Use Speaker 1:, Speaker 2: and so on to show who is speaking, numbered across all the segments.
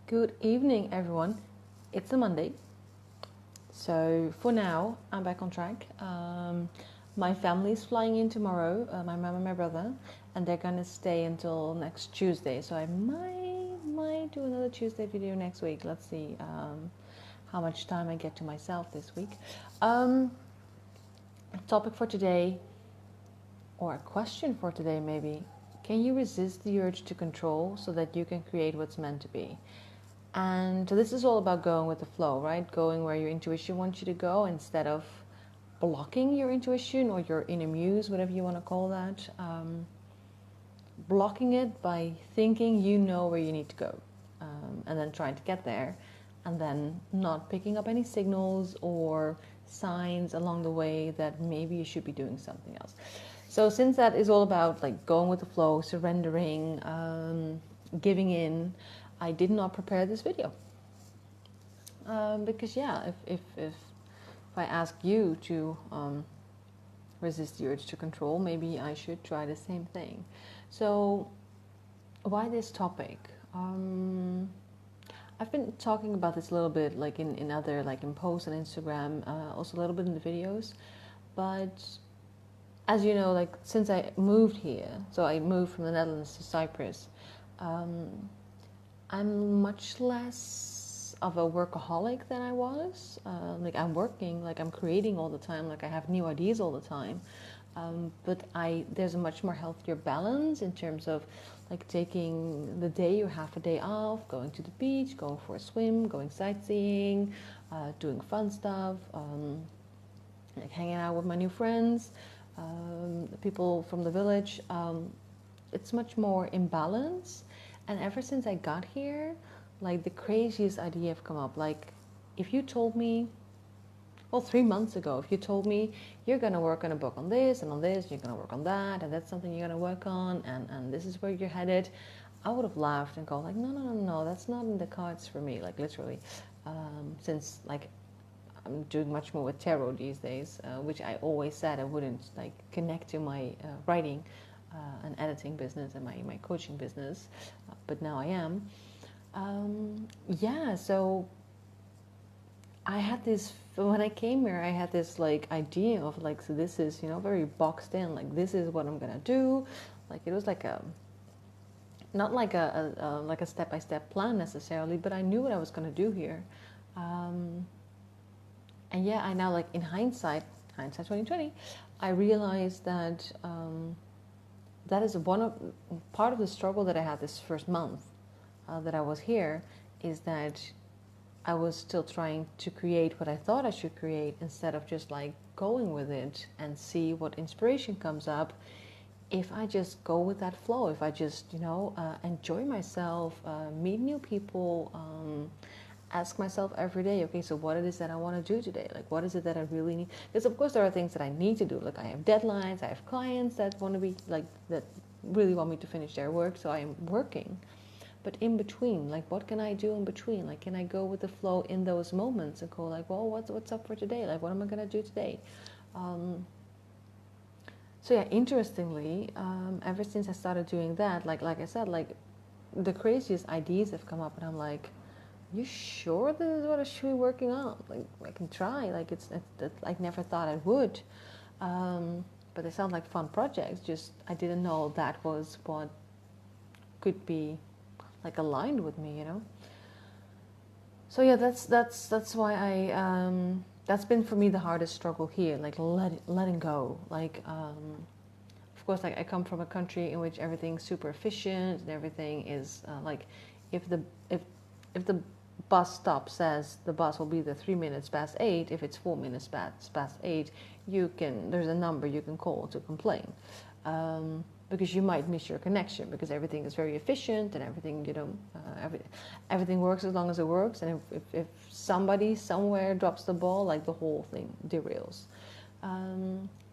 Speaker 1: Good evening, everyone. It's a Monday, so for now, I'm back on track. My family's flying in tomorrow, my mom and my brother, and they're gonna stay until next Tuesday. So I might do another Tuesday video next week. Let's see how much time I get to myself this week. Topic for today, or a question for today maybe. Can you resist the urge to control so that you can create what's meant to be? And this is all about going with the flow, right? Going where your intuition wants you to go instead of blocking your intuition or your inner muse, whatever you want to call that. Blocking it by thinking you know where you need to go, and then trying to get there, and then not picking up any signals or signs along the way that maybe you should be doing something else. So since that is all about like going with the flow, surrendering, giving in, I did not prepare this video because if I ask you to resist the urge to control, maybe I should try the same thing. So why this topic? I've been talking about this a little bit, like in other, like in posts on Instagram, also a little bit in the videos, but as you know, like since I moved here, so I moved from the Netherlands to Cyprus. I'm much less of a workaholic than I was. Like I'm working, like I'm creating all the time, like I have new ideas all the time. But there's a much more healthier balance in terms of like taking the day or half a day off, going to the beach, going for a swim, going sightseeing, doing fun stuff, like hanging out with my new friends, the people from the village. It's much more in balance. And ever since I got here, like the craziest idea have come up. Like if you told me, well, 3 months ago, if you told me you're going to work on a book on this and on this, you're going to work on that, and that's something you're going to work on, and this is where you're headed, I would have laughed and go like, no, that's not in the cards for me, like literally. Since like I'm doing much more with tarot these days, which I always said I wouldn't like connect to my writing and editing business and my coaching business, but now I am. So I had this, when I came here, I had this like idea of like, so this is, very boxed in, like this is what I'm gonna do. Like it was like not like a step-by-step plan necessarily, but I knew what I was gonna do here. I now, like in hindsight 2020, I realized that that is part of the struggle that I had this first month that I was here, is that I was still trying to create what I thought I should create instead of just like going with it and see what inspiration comes up. If I just go with that flow, if I just, enjoy myself, meet new people, ask myself every day, okay, so what it is that I want to do today? Like, what is it that I really need? Because of course there are things that I need to do. Like I have deadlines, I have clients that want to be like, that really want me to finish their work, so I am working. But in between, like what can I do in between? Like can I go with the flow in those moments and go like, well, what's up for today? Like what am I going to do today? Interestingly, ever since I started doing that, like I said, like the craziest ideas have come up, and I'm like, you sure this is what I should be working on? Like I can try. Like it's I never thought I would, but they sound like fun projects. Just I didn't know that was what could be like aligned with me, So yeah, that's why that's been for me the hardest struggle here. Like letting go. Like of course, like I come from a country in which everything's super efficient and everything is like if the bus stop says the bus will be there 3 minutes past 8, if it's 4 minutes past 8, there's a number you can call to complain, because you might miss your connection, because everything is very efficient and everything, everything works as long as it works, and if somebody somewhere drops the ball, like the whole thing derails.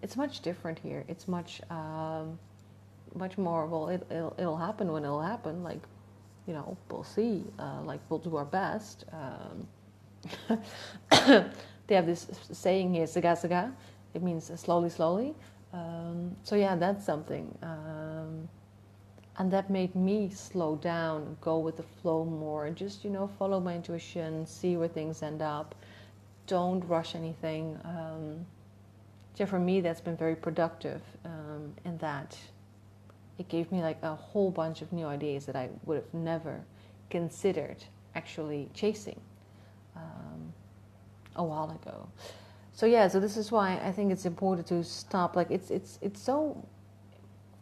Speaker 1: It's much different here. It's much more, well, it'll happen when it'll happen, like, we'll see, like we'll do our best. They have this saying here, saga saga, it means slowly slowly. That's something And that made me slow down, go with the flow more, and just, follow my intuition, see where things end up. Don't rush anything. So for me, that's been very productive in that it gave me like a whole bunch of new ideas that I would have never considered actually chasing a while ago. So yeah, so this is why I think it's important to stop. Like it's so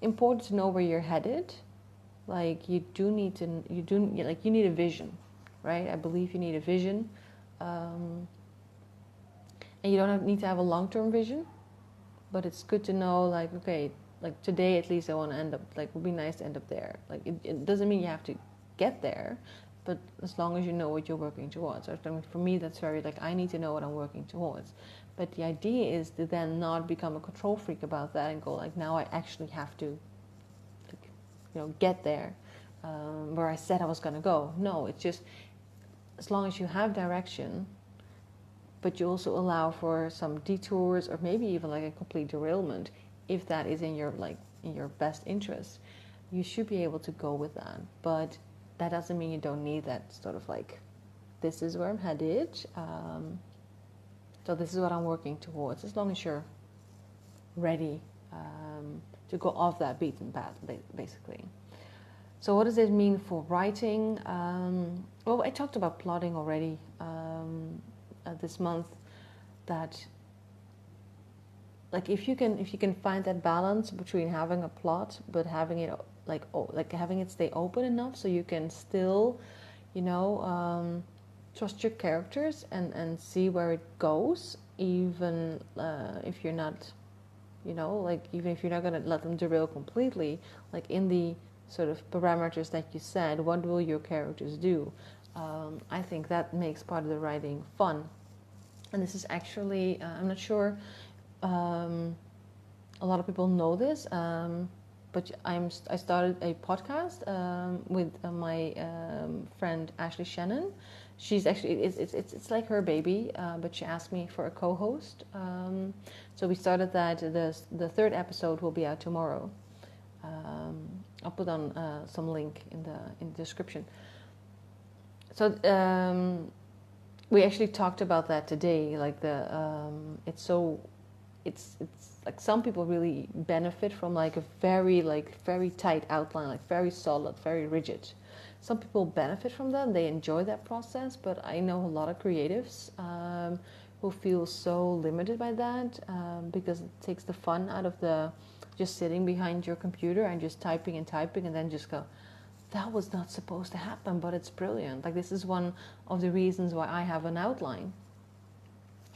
Speaker 1: important to know where you're headed. Like you need a vision, right? I believe you need a vision, and you don't need to have a long-term vision, but it's good to know, like, okay, like today at least I want to end up, like, it would be nice to end up there. Like it doesn't mean you have to get there, but as long as you know what you're working towards. I mean, for me, that's very, like, I need to know what I'm working towards. But the idea is to then not become a control freak about that and go like, now I actually have to, like, get there where I said I was going to go. No, it's just as long as you have direction, but you also allow for some detours or maybe even like a complete derailment, if that is in your best interest, you should be able to go with that. But that doesn't mean you don't need that sort of like, this is where I'm headed, so this is what I'm working towards, as long as you're ready to go off that beaten path, basically. So what does it mean for writing? Well, I talked about plotting already this month, that like if you can find that balance between having a plot but having it like having it stay open enough so you can still trust your characters and see where it goes, even if you're not even if you're not going to let them derail completely, like in the sort of parameters that you said, what will your characters do? I think that makes part of the writing fun. And this is actually, I'm not sure a lot of people know this, but I started a podcast with my friend Ashley Shannon. She's actually, it's like her baby, but she asked me for a co-host. So we started that. The third episode will be out tomorrow. I'll put on some link in the description. So we actually talked about that today. Like it's like some people really benefit from like a very tight outline, like very solid, very rigid. Some people benefit from that; they enjoy that process. But I know a lot of creatives who feel so limited by that because it takes the fun out of the just sitting behind your computer and just typing and then just go, that was not supposed to happen, but it's brilliant. Like this is one of the reasons why I have an outline.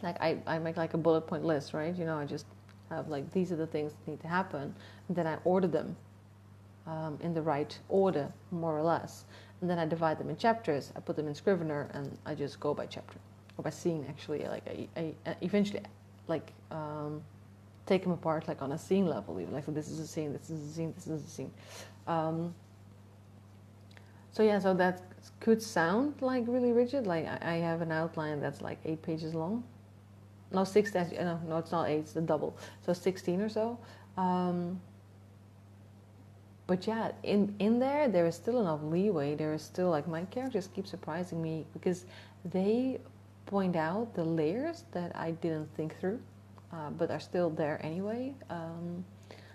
Speaker 1: Like I make like a bullet point list, right? I just have like, these are the things that need to happen, and then I order them in the right order, more or less. And then I divide them in chapters. I put them in Scrivener, and I just go by chapter or by scene. Actually, like I eventually like take them apart like on a scene level, even like, so this is a scene, this is a scene, this is a scene. So yeah, so that could sound like really rigid. Like I have an outline that's like 8 pages long. No, 6. No, it's not 8. It's the double. So 16 or so. But yeah, in there is still enough leeway. There is still like, my characters keep surprising me because they point out the layers that I didn't think through, but are still there anyway.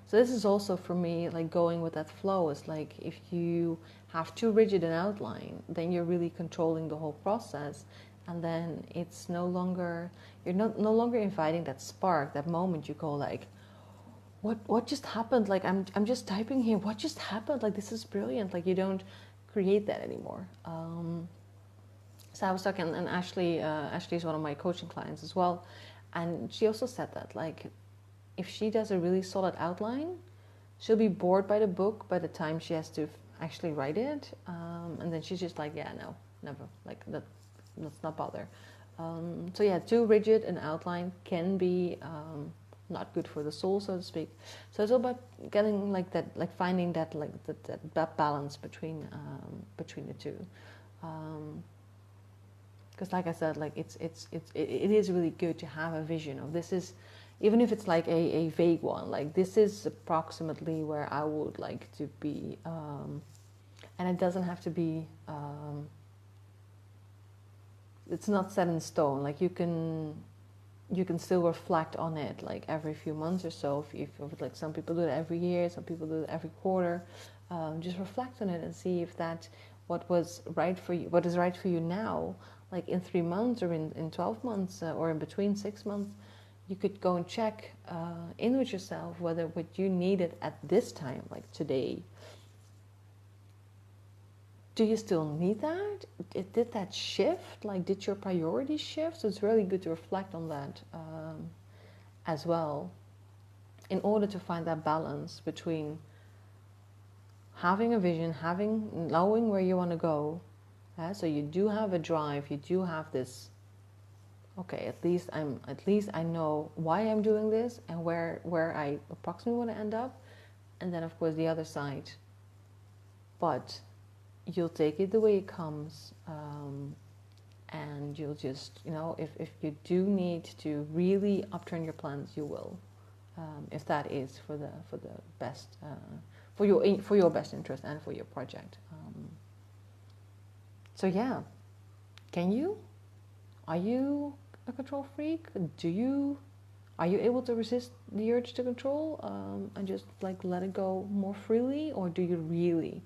Speaker 1: So this is also for me like going with that flow. It's like if you have too rigid an outline, then you're really controlling the whole process, and then it's no longer, you're no longer inviting that spark, that moment you go like, what just happened? Like I'm just typing here. What just happened? Like this is brilliant. Like you don't create that anymore. So I was talking, and Ashley is one of my coaching clients as well, and she also said that like, if she does a really solid outline, she'll be bored by the book by the time she has to actually write it, and then she's just like, yeah, no, never, like let's not bother. So yeah, too rigid an outline can be not good for the soul, so to speak. So it's all about getting like that, like finding that like that balance between the two. Because like I said, like it is really good to have a vision of, this is, even if it's like a vague one, like this is approximately where I would like to be, and it doesn't have to be, it's not set in stone. Like you can still reflect on it like every few months or so. If like some people do it every year, some people do it every quarter. Just reflect on it and see if that what was right for you, what is right for you now, like in 3 months or in 12 months or in between 6 months. You could go and check in with yourself whether what you needed at this time, like today, do you still need that? Did that shift? Like, did your priorities shift? So it's really good to reflect on that as well, in order to find that balance between having a vision, knowing where you want to go. So you do have a drive, you do have this. Okay, at least I know why I'm doing this and where I approximately want to end up, and then of course the other side. But you'll take it the way it comes, and you'll just, if you do need to really upturn your plans, you will, if that is for the best, for your best interest and for your project. So yeah, are you a control freak? Are you able to resist the urge to control and just like let it go more freely, or do you really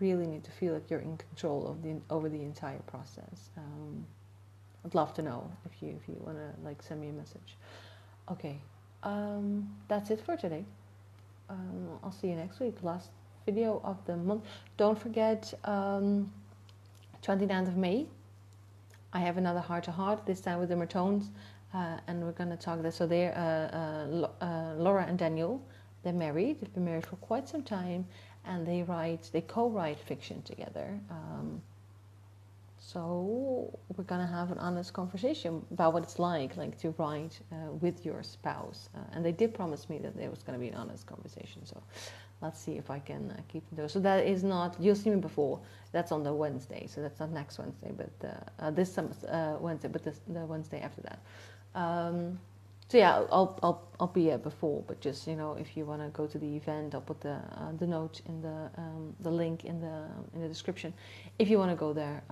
Speaker 1: need to feel like you're in control over the entire process? I'd love to know if you want to like send me a message. Okay, that's it for today. I'll see you next week. Last video of the month. Don't forget, 29th of May, I have another heart-to-heart, this time with the Mertones, and we're going to talk there. So they're Laura and Daniel. They're married. They've been married for quite some time, and they co-write fiction together. So we're going to have an honest conversation about what it's like to write with your spouse. And they did promise me that there was going to be an honest conversation. So let's see if I can keep those. So that is not, you'll see me before. That's on the Wednesday. So that's not next Wednesday, but this Wednesday, but the Wednesday after that. So yeah, I'll be here before, but just if you want to go to the event, I'll put the note in the link in the description. If you want to go there,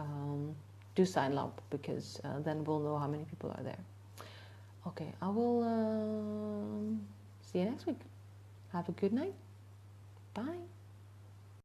Speaker 1: do sign up, because then we'll know how many people are there. Okay, I will see you next week. Have a good night. Bye.